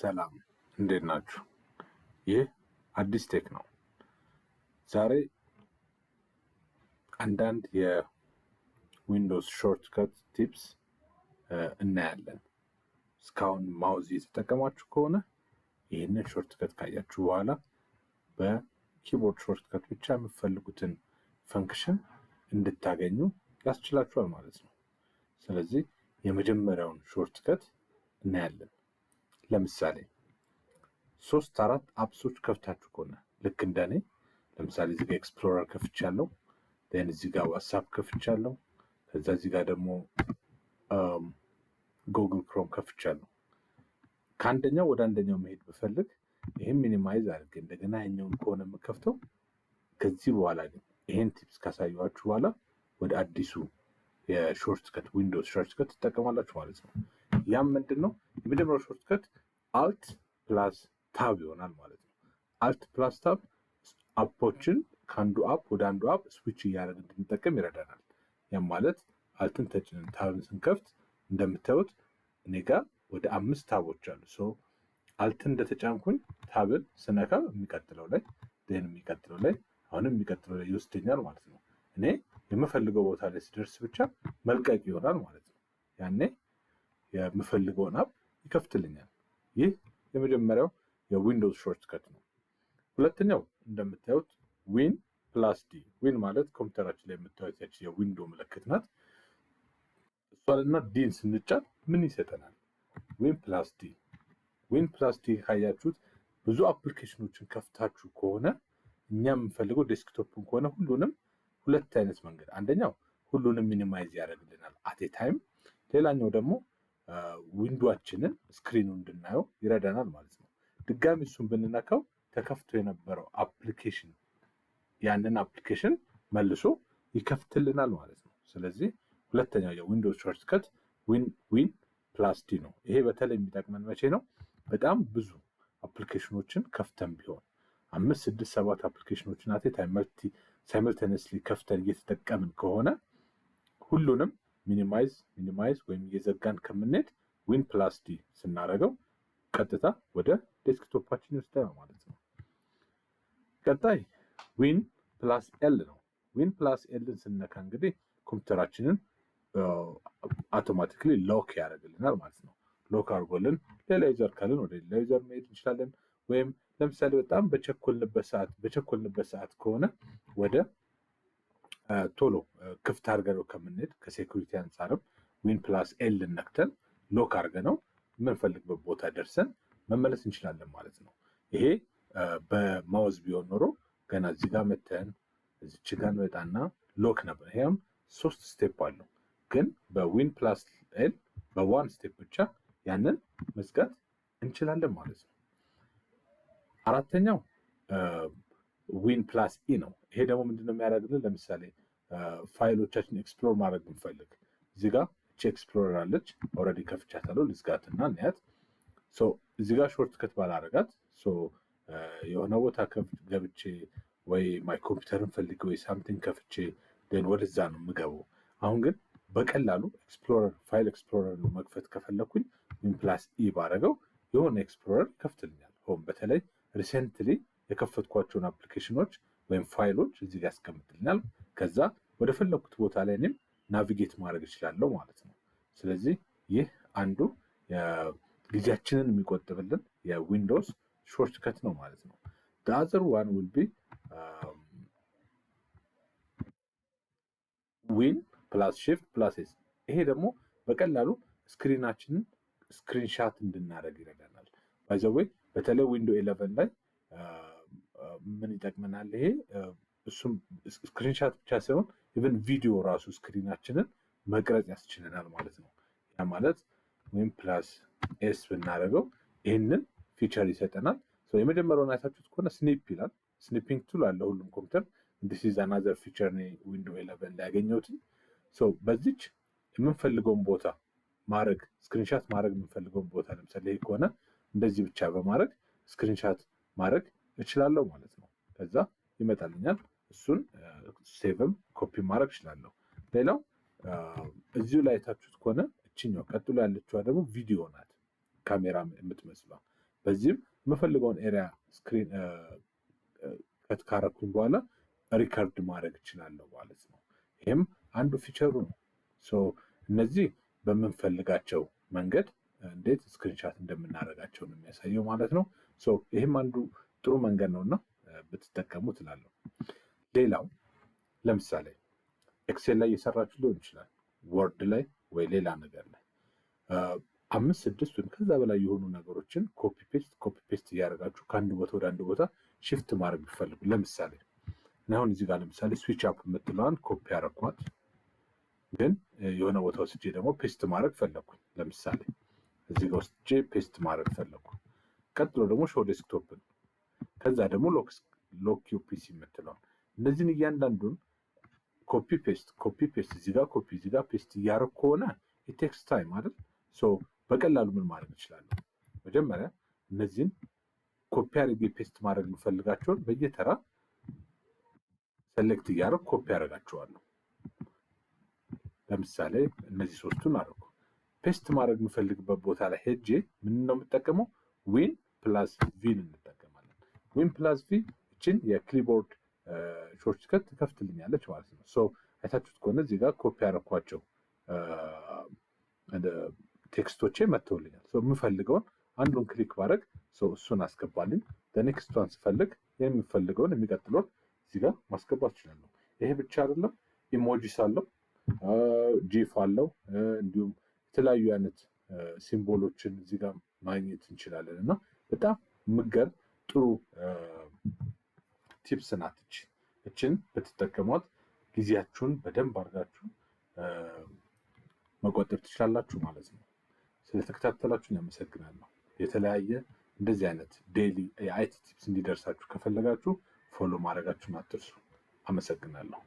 ሰላም እንዴት ናችሁ? ይህ አዲስ ቴክ ነው። ዛሬ አንዳንድ የዊንዶውስ ሾርትከት ቲፕስ እናያለን። እስካሁን ማውዝ እየተጠቀማችሁ ከሆነ ይህንን ሾርትከት ካያችሁ በኋላ በኪቦርድ ሾርትከት ብቻ የምትፈልጉትን ፈንክሽን እንድታገኙ ያስችላችኋል ማለት ነው። ስለዚህ የመጀመሪያውን ሾርትከት እናያለን። ለምሳሌ 3-4 አፕሶች ከፍታችሁ ከሆነ ልክ እንደኔ ለምሳሌ እዚህ ጋር ኤክስፕሎረር ከፍቻለሁ፣ እዚህ ጋር ዋትስአፕ ከፍቻለሁ፣ ከዛ እዚህ ጋር ደግሞ ጉግል ክሮም ከፍቻለሁ። ከአንደኛው ወደ አንደኛው መሄድ ብፈልግ ይህን ሚኒማይዝ አድርጌ እንደገና ያኛውን ከሆነ የምከፍተው ከዚህ በኋላ ግን ይህን ቲፕስ ካሳየኋችሁ በኋላ ወደ አዲሱ የሾርትከት ዊንዶውስ ሾርትከት ትጠቀማላችሁ ማለት ነው። ያም ምንድነው? የመጀመሪያው ሾርትከት አልት ፕላስ ታብ ይሆናል ማለት ነው። አልት ፕላስ ታብ አፖችን ከአንዱ አፕ ወደ አንዱ አፕ ስዊች እያደረግን እንድንጠቀም ይረዳናል። ያም ማለት አልትን ተጭነን ታብን ስንከፍት እንደምታዩት እኔ ጋር ወደ 5 ታቦች አሉ። አልትን እንደተጫንኩኝ ታብን ስነካ የሚቀጥለው ላይ አሁንም የሚቀጥለው ላይ ይወስደኛል ማለት ነው። እኔ የምፈልገው ቦታ ላይ ስደርስ ብቻ መልቀቅ ይሆናል ማለት ነው። ያኔ የምፈልገውን አፕ ይከፍትልኛል። ይህ የመጀመሪያው የዊንዶውስ ሾርትከት ነው። ሁለተኛው እንደምታዩት ዊን ፕላስ ዲ። ዊን ማለት ኮምፒውተራችን ላይ የምታዩት ያቺ የዊንዶ ምልክት ናት። እሷንና ዲን ስንጫን ምን ይሰጠናል? ዊን ፕላስ ዲ። ዊን ፕላስ ዲ ካያችሁት ብዙ አፕሊኬሽኖችን ከፍታችሁ ከሆነ እኛ የምንፈልገው ዴስክቶፕን ከሆነ ሁሉንም ሁለት አይነት መንገድ፣ አንደኛው ሁሉንም ሚኒማይዝ ያደርግልናል አቴ ታይም፣ ሌላኛው ደግሞ ዊንዶዋችንን ስክሪኑ እንድናየው ይረዳናል ማለት ነው። ድጋሚ እሱን ብንነካው ተከፍቶ የነበረው አፕሊኬሽን ያንን አፕሊኬሽን መልሶ ይከፍትልናል ማለት ነው። ስለዚህ ሁለተኛው የዊንዶውስ ሾርትከት ዊን ፕላስ ዲ ነው። ይሄ በተለይ የሚጠቅመን መቼ ነው? በጣም ብዙ አፕሊኬሽኖችን ከፍተን ቢሆን 5፣ 6፣ 7 አፕሊኬሽኖችን አቴ ታይም ሳይመልተነስሊ ከፍተን እየተጠቀምን ከሆነ ሁሉንም ሚኒማይዝ ወይም እየዘጋን ከምንሄድ ዊን ፕላስ ዲ ስናደርገው ቀጥታ ወደ ዴስክቶፓችን ይወስደናል ማለት ነው። ቀጣይ ዊን ፕላስ ኤል ነው። ዊን ፕላስ ኤልን ስነካ እንግዲህ ኮምፒውተራችንን አውቶማቲክሊ ሎክ ያደርግልናል ማለት ነው። ሎክ አድርጎልን ሌላ ዩዘር ካልን ወደ ሌላ ዩዘር መሄድ እንችላለን። ወይም ለምሳሌ በጣም በቸኮልንበት ሰዓት ከሆነ ወደ ቶሎ ክፍት አድርገነው ከምንሄድ ከሴኩሪቲ አንጻርም ዊን ፕላስ ኤል ነክተን ሎክ አድርገነው የምንፈልግበት ቦታ ደርሰን መመለስ እንችላለን ማለት ነው። ይሄ በማውዝ ቢሆን ኖሮ ገና እዚህ ጋር መተን እዚች ጋር እንወጣና ሎክ ነበር። ይሄም 3 ስቴፕ አለው። ግን በዊን ፕላስ ኤል በዋን ስቴፕ ብቻ ያንን መዝጋት እንችላለን ማለት ነው። አራተኛው ዊን ፕላስ ኢ ነው። ይሄ ደግሞ ምንድነው የሚያደርግልን? ለምሳሌ ፋይሎቻችን ኤክስፕሎር ማድረግ ብንፈልግ እዚህ ጋር ኤክስፕሎረር አለች። ኦልሬዲ ከፍቻታለሁ። ልዝጋትና እንያት። እዚህ ጋር ሾርትከት ባላረጋት የሆነ ቦታ ገብቼ ወይ ማይ ኮምፒውተርን ፈልጌ ወይ ሳምቲንግ ከፍቼ ወደዛ ነው የምገባው። አሁን ግን በቀላሉ ፋይል ኤክስፕሎረር መክፈት ከፈለኩኝ ዊን ፕላስ ኢ ባረገው የሆነ ኤክስፕሎረር ይከፍትልኛል። በተለይ ሪሰንትሊ የከፈትኳቸውን አፕሊኬሽኖች ወይም ፋይሎች እዚህ ጋር ያስቀምጥልኛል። ከዛ ወደ ፈለኩት ቦታ ላይ እኔም ናቪጌት ማድረግ እችላለሁ ማለት ነው። ስለዚህ ይህ አንዱ ጊዜያችንን የሚቆጥብልን የዊንዶውስ ሾርትከት ነው ማለት ነው። the other one will be ዊን ፕላስ shift ፕላስ s። ይሄ ደግሞ በቀላሉ ስክሪናችንን ስክሪንሻት እንድናደርግ ይረዳናል። by the way በተለይ ዊንዶው 11 ላይ ምን ይጠቅመናል? ይሄ እሱም ስክሪንሻት ብቻ ሳይሆን ኢቨን ቪዲዮ ራሱ ስክሪናችንን መቅረጽ ያስችለናል ማለት ነው። ያ ማለት ዊን ፕላስ ኤስ ብናደርገው ይህንን ፊቸር ይሰጠናል። የመጀመሪያውን አይታችሁት ከሆነ ስኒፕ ይላል። ስኒፒንግ ቱል አለ ሁሉም ኮምፒውተር። this is another feature ነው ዊንዶው 11 ላይ ያገኘሁት። በዚች የምንፈልገውን ቦታ ማድረግ ስክሪንሻት ማድረግ የምንፈልገውን ቦታ ለምሳሌ ይሄ ከሆነ እንደዚህ ብቻ በማድረግ ስክሪንሻት ማድረግ እችላለሁ ማለት ነው። ከዛ ይመጣልኛል። እሱን ሴቭም ኮፒ ማድረግ እችላለሁ። ሌላው እዚሁ ላይ አይታችሁት ከሆነ እቺኛው ቀጥሎ ያለችዋ ደግሞ ቪዲዮ ናት። ካሜራ የምትመስለው በዚህም የምፈልገውን ኤሪያ ስክሪን ካረኩኝ በኋላ ሪከርድ ማድረግ እችላለሁ ማለት ነው። ይህም አንዱ ፊቸሩ ነው። እነዚህ በምንፈልጋቸው መንገድ እንዴት ስክሪንሻት እንደምናደርጋቸው ነው የሚያሳየው ማለት ነው። ይህም አንዱ ጥሩ መንገድ ነው እና ብትጠቀሙ ትላለሁ። ሌላው ለምሳሌ ኤክሴል ላይ እየሰራችሁ ሊሆን ይችላል፣ ወርድ ላይ ወይ ሌላ ነገር ላይ 5፣ 6 ወይም ከዛ በላይ የሆኑ ነገሮችን ኮፒ ፔስት እያደረጋችሁ ከአንድ ቦታ ወደ አንድ ቦታ ሽፍት ማድረግ ቢፈልጉ፣ ለምሳሌ አሁን እዚህ ጋር ለምሳሌ ስዊች አፕ የምትለዋን ኮፒ ያደረኳት፣ ግን የሆነ ቦታ ወስጄ ደግሞ ፔስት ማድረግ ፈለግኩኝ። ለምሳሌ እዚህ ጋር ወስጄ ፔስት ማድረግ ፈለግኩ። ቀጥሎ ደግሞ ሾው ዴስክቶፕን፣ ከዛ ደግሞ ሎክ ዩር ፒሲ የምትለዋን፣ እነዚህን እያንዳንዱን ኮፒ ፔስት እዚህ ጋር ኮፒ እዚህ ጋር ፔስት እያደረግ ከሆነ ቴክስት ታይም አይደል? በቀላሉ ምን ማድረግ እችላለሁ? መጀመሪያ እነዚህን ኮፒ አድርጌ ፔስት ማድረግ የምፈልጋቸውን በየተራ ሰሌክት እያደረግ ኮፒ አደርጋቸዋለሁ። ለምሳሌ እነዚህ ሶስቱን አደረኩ። ፔስት ማድረግ የምፈልግበት ቦታ ላይ ሄጄ ምን ነው የምጠቀመው? ዊን ፕላስ ቪን እንጠቀማለን። ዊን ፕላስ ቪ እችን የክሊቦርድ ሾርትከት ትከፍትልኛለች ማለት ነው። አይታችሁት ከሆነ እዚህ ጋር ኮፒ ያደረኳቸው ቴክስቶቼ መጥተውልኛል። የምፈልገውን አንዱን ክሊክ ባደረግ እሱን አስገባልኝ። ኔክስቷን ስፈልግ የምፈልገውን የሚቀጥለውን እዚህ ጋር ማስገባት እችላለሁ። ይሄ ብቻ አይደለም፣ ኢሞጂስ አለው፣ ጂፍ አለው፣ እንዲሁም የተለያዩ አይነት ሲምቦሎችን እዚህ ጋር ማግኘት እንችላለን እና በጣም ምገር ጥሩ ቲፕስ ናት። እችን ብትጠቀሟት ጊዜያችሁን በደንብ አድርጋችሁ መቆጠብ ትችላላችሁ ማለት ነው። ስለተከታተላችሁን ያመሰግናለሁ። የተለያየ እንደዚህ አይነት ዴይሊ የአይቲ ቲፕስ እንዲደርሳችሁ ከፈለጋችሁ ፎሎ ማድረጋችሁን አትርሱ። አመሰግናለሁ።